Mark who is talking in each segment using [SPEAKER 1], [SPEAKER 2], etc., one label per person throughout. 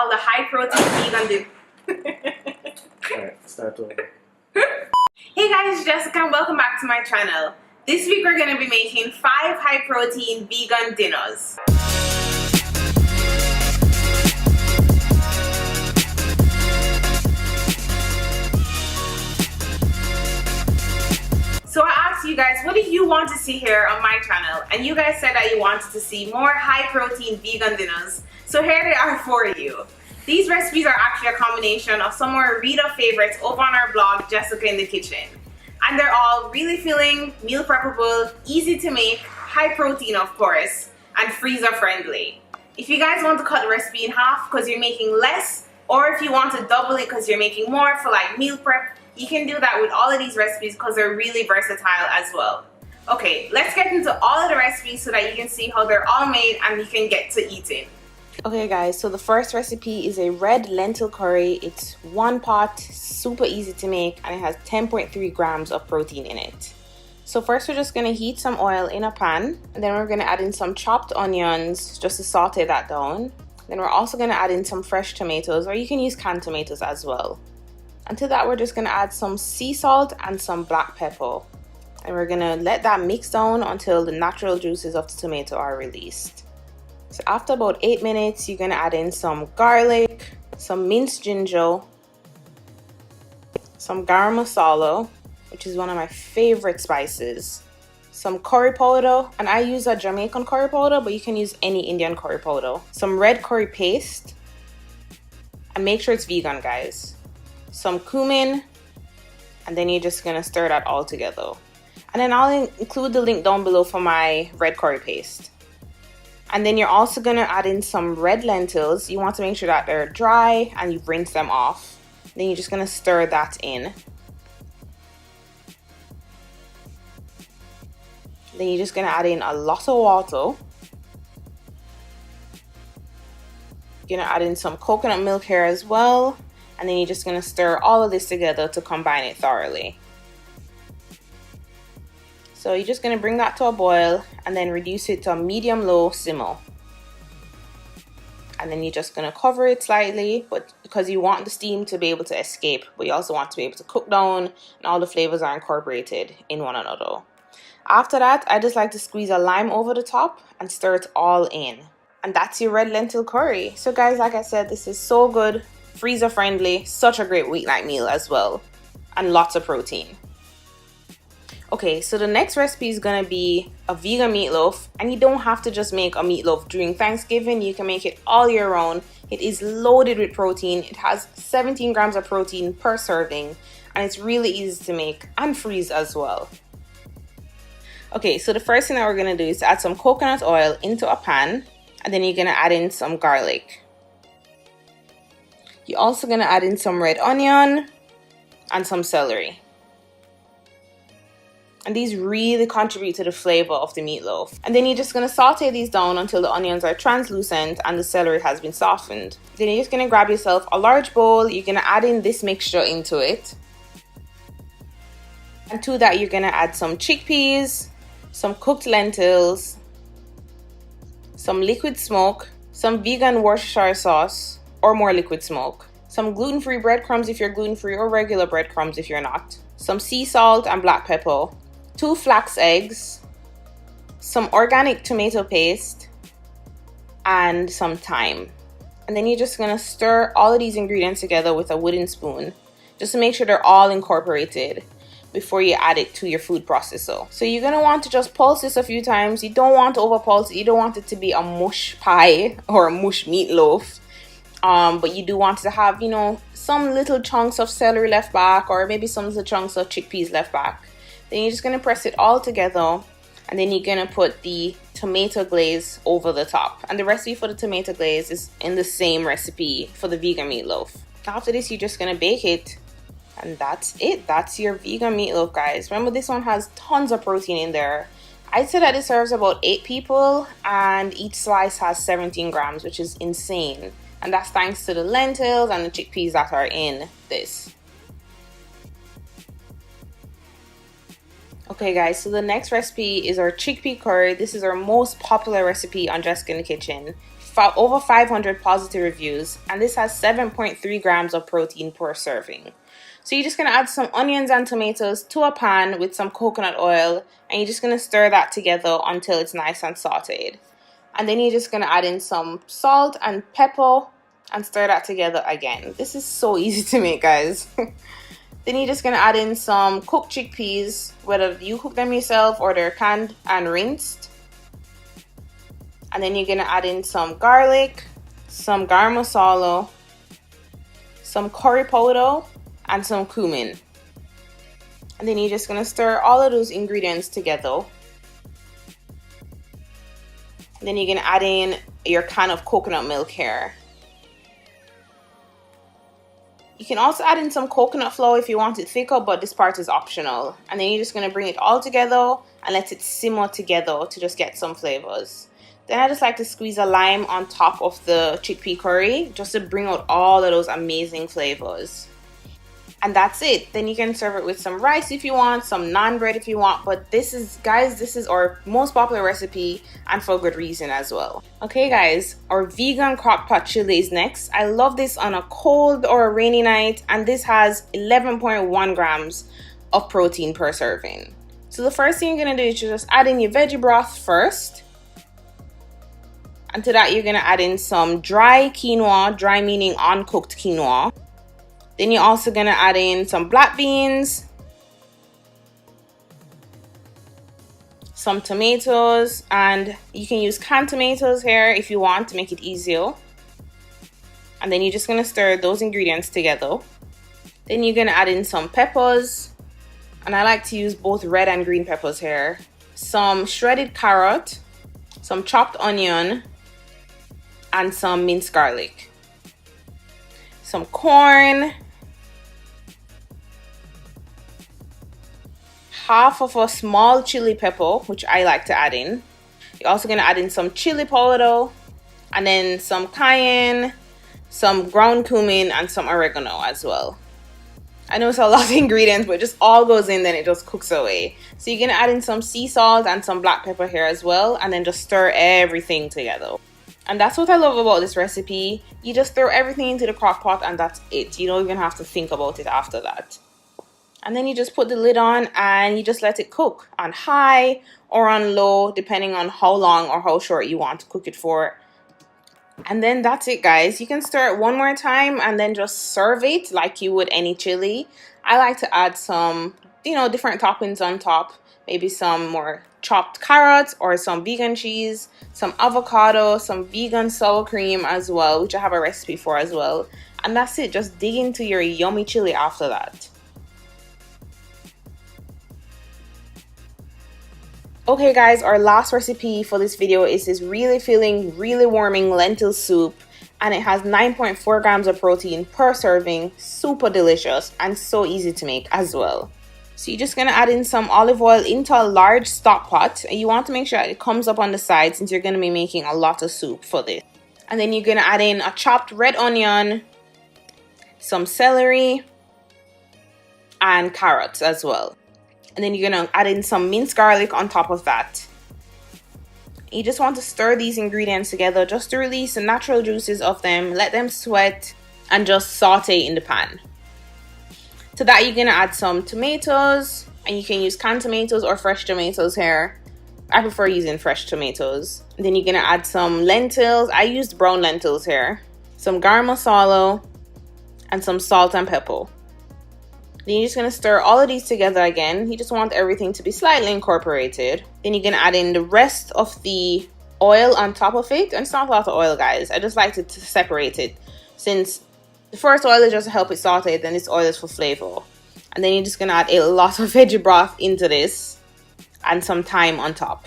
[SPEAKER 1] called the high protein vegan
[SPEAKER 2] Alright, start over.
[SPEAKER 1] Hey guys, it's Jessica and welcome back to my channel. This week we're going to be making 5 high protein vegan dinners. So I asked you guys, what do you want to see here on my channel? And you guys said that you wanted to see more high protein vegan dinners. So here they are for you. These recipes are actually a combination of some more Rita favorites over on our blog, Jessica in the Kitchen. And they're all really filling, meal preppable, easy to make, high protein of course, and freezer friendly. If you guys want to cut the recipe in half because you're making less, or if you want to double it because you're making more for like meal prep, you can do that with all of these recipes because they're really versatile as well. Okay, let's get into all of the recipes so that you can see how they're all made and you can get to eating. Okay guys, so the first recipe is a red lentil curry. It's one pot, super easy to make, and it has 10.3 grams of protein in it. So first we're just going to heat some oil in a pan, and then we're going to add in some chopped onions just to saute that down. Then we're also going to add in some fresh tomatoes, or you can use canned tomatoes as well. And to that we're just going to add some sea salt and some black pepper. And we're going to let that mix down until the natural juices of the tomato are released. So after about 8 minutes, you're going to add in some garlic, some minced ginger, some garam masala, which is one of my favorite spices, some curry powder, and I use a Jamaican curry powder, but you can use any Indian curry powder, some red curry paste, and make sure it's vegan guys, some cumin, and then you're just going to stir that all together. And then I'll include the link down below for my red curry paste. And then you're also going to add in some red lentils. You want to make sure that they're dry and you've rinsed them off. Then you're just going to stir that in. Then you're just going to add in a lot of water. You're going to add in some coconut milk here as well. And then you're just going to stir all of this together to combine it thoroughly. So you're just going to bring that to a boil and then reduce it to a medium-low simmer. And then you're just going to cover it slightly, but because you want the steam to be able to escape, but you also want to be able to cook down and all the flavors are incorporated in one another. After that, I just like to squeeze a lime over the top and stir it all in. And that's your red lentil curry. So guys, like I said, this is so good, freezer friendly, such a great weeknight meal as well, and lots of protein. Okay, so the next recipe is going to be a vegan meatloaf, and you don't have to just make a meatloaf during Thanksgiving. You can make it all year round. It is loaded with protein. It has 17 grams of protein per serving, and it's really easy to make and freeze as well. Okay, so the first thing that we're going to do is add some coconut oil into a pan, and then you're going to add in some garlic. You're also going to add in some red onion and some celery. And these really contribute to the flavor of the meatloaf. And then you're just going to saute these down until the onions are translucent and the celery has been softened. Then you're just going to grab yourself a large bowl. You're going to add in this mixture into it. And to that you're going to add some chickpeas, some cooked lentils, some liquid smoke, some vegan Worcestershire sauce or more liquid smoke, some gluten-free breadcrumbs if you're gluten-free or regular breadcrumbs if you're not, some sea salt and black pepper, 2 flax eggs, some organic tomato paste, and some thyme. And then you're just going to stir all of these ingredients together with a wooden spoon just to make sure they're all incorporated before you add it to your food processor. So you're going to want to just pulse this a few times. You don't want to over pulse it. You don't want it to be a mush pie or a mush meatloaf. But you do want to have, you know, some little chunks of celery left back, or maybe some little chunks of chickpeas left back. Then you're just going to press it all together, and then you're going to put the tomato glaze over the top. And the recipe for the tomato glaze is in the same recipe for the vegan meatloaf. After this, you're just going to bake it, and that's it. That's your vegan meatloaf, guys. Remember, this one has tons of protein in there. I'd say that it serves about 8 people, and each slice has 17 grams, which is insane. And that's thanks to the lentils and the chickpeas that are in this. Okay guys, so the next recipe is our chickpea curry. This is our most popular recipe on Jessica in the Kitchen. over 500 positive reviews, and this has 7.3 grams of protein per serving. So you're just going to add some onions and tomatoes to a pan with some coconut oil, and you're just going to stir that together until it's nice and sauteed. And then you're just going to add in some salt and pepper and stir that together again. This is so easy to make, guys. Then you're just going to add in some cooked chickpeas, whether you cook them yourself or they're canned and rinsed. And then you're going to add in some garlic, some garam masala, some curry powder, and some cumin. And then you're just going to stir all of those ingredients together. And then you're going to add in your can of coconut milk here. You can also add in some coconut flour if you want it thicker, but this part is optional. And then you're just going to bring it all together and let it simmer together to just get some flavors. Then I just like to squeeze a lime on top of the chickpea curry just to bring out all of those amazing flavors. And that's it. Then you can serve it with some rice if you want, some naan bread if you want. But this is, guys, this is our most popular recipe, and for good reason as well. Okay, guys, our vegan crock pot chili is next. I love this on a cold or a rainy night, and this has 11.1 grams of protein per serving. So the first thing you're gonna do is just add in your veggie broth first. And to that, you're gonna add in some dry quinoa, dry meaning uncooked quinoa. Then you're also going to add in some black beans, some tomatoes, and you can use canned tomatoes here if you want to make it easier. And then you're just going to stir those ingredients together. Then you're going to add in some peppers, and I like to use both red and green peppers here. Some shredded carrot, some chopped onion, and some minced garlic. Some corn, half of a small chili pepper, which I like to add in. You're also going to add in some chili powder, and then some cayenne, some ground cumin, and some oregano as well. I know it's a lot of ingredients, but it just all goes in, then it just cooks away. So you're going to add in some sea salt and some black pepper here as well, and then just stir everything together. And that's what I love about this recipe. You just throw everything into the crock pot and that's it. You don't even have to think about it after that. And then you just put the lid on and you just let it cook on high or on low, depending on how long or how short you want to cook it for. And then that's it, guys. You can stir it one more time and then just serve it like you would any chili. I like to add some, different toppings on top. Maybe some more chopped carrots or some vegan cheese, some avocado, some vegan sour cream as well, which I have a recipe for as well. And that's it. Just dig into your yummy chili after that. Okay, guys, our last recipe for this video is this really filling, really warming lentil soup, and it has 9.4 grams of protein per serving. Super delicious and so easy to make as well. So you're just going to add in some olive oil into a large stock pot, and you want to make sure it comes up on the side since you're going to be making a lot of soup for this. And then you're going to add in a chopped red onion, some celery, and carrots as well. And then you're going to add in some minced garlic on top of that. You just want to stir these ingredients together just to release the natural juices of them, let them sweat, and just saute in the pan. To that, you're going to add some tomatoes, and you can use canned tomatoes or fresh tomatoes here. I prefer using fresh tomatoes. And then you're going to add some lentils. I used brown lentils here. Some garam masala, and some salt and pepper. Then you're just going to stir all of these together again. You just want everything to be slightly incorporated. Then you're going to add in the rest of the oil on top of it. And it's not a lot of oil, guys. I just like to separate it. Since the first oil is just to help it saute, then this oil is for flavor. And then you're just going to add a lot of veggie broth into this. And some thyme on top.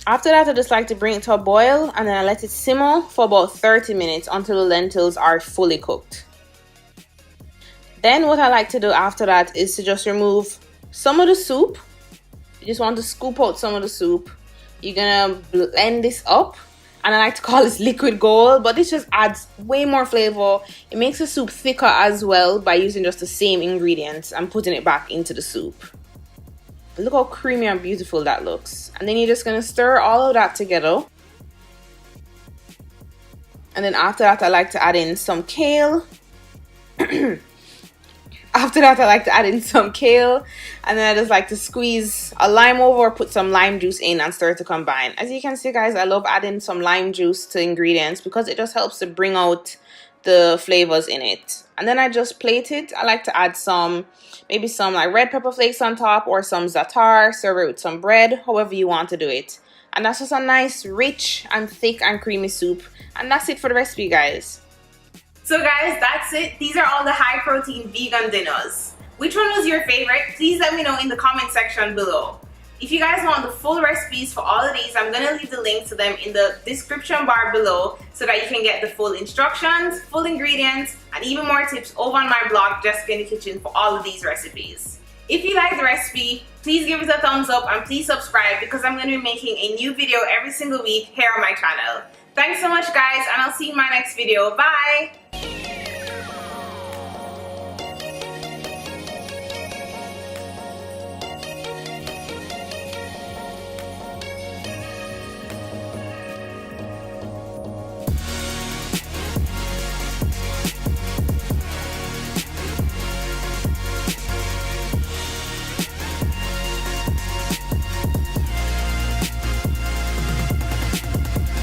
[SPEAKER 1] After that, I just like to bring it to a boil and then I let it simmer for about 30 minutes until the lentils are fully cooked. Then what I like to do after that is to just remove some of the soup. You just want to scoop out some of the soup. You're gonna blend this up, and I like to call this liquid gold, but this just adds way more flavor. It makes the soup thicker as well by using just the same ingredients and putting it back into the soup. Look how creamy and beautiful that looks. And then you're just gonna stir all of that together. And then after that, I like to add in some kale. After that, I like to add in some kale, and then I just like to squeeze a lime over or put some lime juice in and stir to combine. As you can see, guys, I love adding some lime juice to ingredients because it just helps to bring out the flavors in it. And then I just plate it. I like to add maybe some like red pepper flakes on top or some za'atar, serve it with some bread, however you want to do it. And that's just a nice, rich and thick and creamy soup. And that's it for the recipe, guys. So guys, that's it. These are all the high protein vegan dinners. Which one was your favorite? Please let me know in the comment section below. If you guys want the full recipes for all of these, I'm going to leave the link to them in the description bar below so that you can get the full instructions, full ingredients, and even more tips over on my blog, Jessica in the Kitchen, for all of these recipes. If you like the recipe, please give it a thumbs up and please subscribe because I'm going to be making a new video every single week here on my channel. Thanks so much, guys, and I'll see you in my next video. Bye!